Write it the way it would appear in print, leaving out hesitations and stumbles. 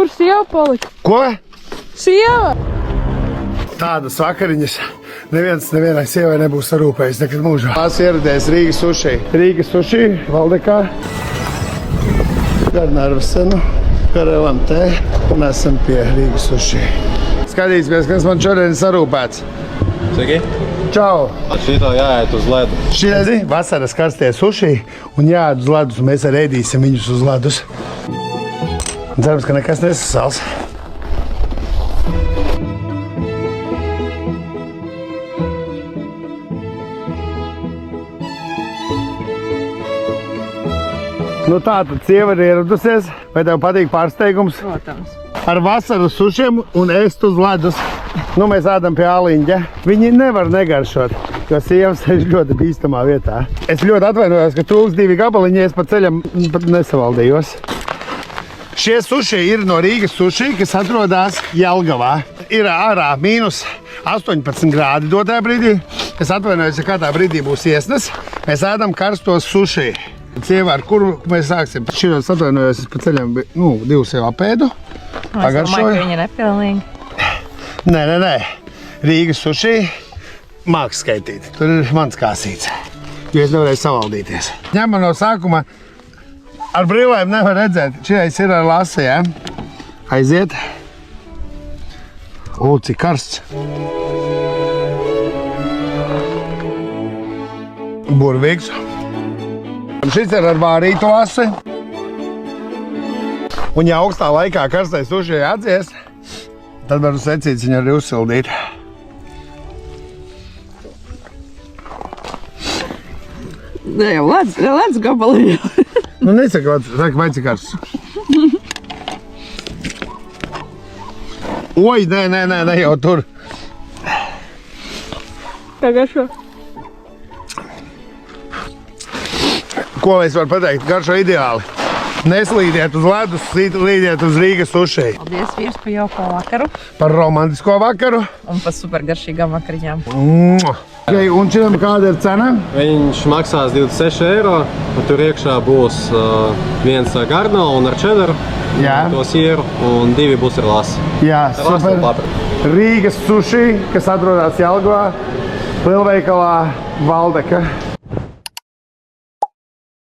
Kur sieva palika? Ko? Sieva! Tādas vakariņas nevienai sievai nebūs sarūpējis nekad mūžā. Tās ieradies Rīgas suši. Rīgas suši, Valdekā. Gar Narvesenu, gar LMT. Un esam pie Rīgas suši. Skatīsimies, kas man šodien sarūpēts. Sveiki! Čau! Šito jāiet uz ledu. Šī vasaras karstie suši un jāiet uz ledus, un mēs arī ēdīsim viņus uz ledus. Cerams, ka nekas nesasals. Nu tā, tad sieva ir ieradusies. Vai tev patīk pārsteigums? Protams. Ar vasaras sušiem un ēst uz ledus. Nu, mēs ēdam pie Aliņģa. Viņi nevar negaršot, jo sievas ir ļoti bīstamā vietā. Es ļoti atvainojos, ka trūks 2 gabaliņi, es pa ceļam pat nesavaldījos. Šie suši ir no Rīgas suši, kas atrodas Jelgavā. Ir ārā mīnus 18 grādi dotajā brīdī. Es atvainojos, ja kādā brīdī būs iesnas. Mēs ēdam karstos suši. Sieva, ar kuru mēs sāksim. Šitos atvainojos, es pa ceļam 2 sev apēdu. Es domāju, ka viņi ir nepilnīgi. Nē. Rīgas suši māks skaitīt. Tur ir mans kāsīts, jo es nevarēju savaldīties. Ņemam no sākuma. Ar brīvlēm nevar redzēt. Šitais ir ar lasi, ja? Aiziet. Cik karsts. Burvīgs. Šis ir ar vārītu lasi. Un ja augstā laikā karstais suši atdzies, tad varu secīt viņu arī uzsildīt. Ne jau ledz gabaliņā. Nu nesaka, vai cik karsts. Oi, nē, jau tur. Kā garšo? Ko es varu pateikt? Garšo ideāli. Neslīdiet uz ledus, slīdiet uz Rīgas suši. Paldies, vīrs, par jauko vakaru. Par romantisko vakaru. Un par super garšīgām vakariņām. Okay, un šitam kāda ir cena? Viņš maksās 26 eiro. Tur iekšā būs viens garno un ar čedaru. Jā. To sieru un 2 būs ar lasi. Jā, super. Rīgas suši, kas atrodas Jelgavā, lielveikalā Valdeka.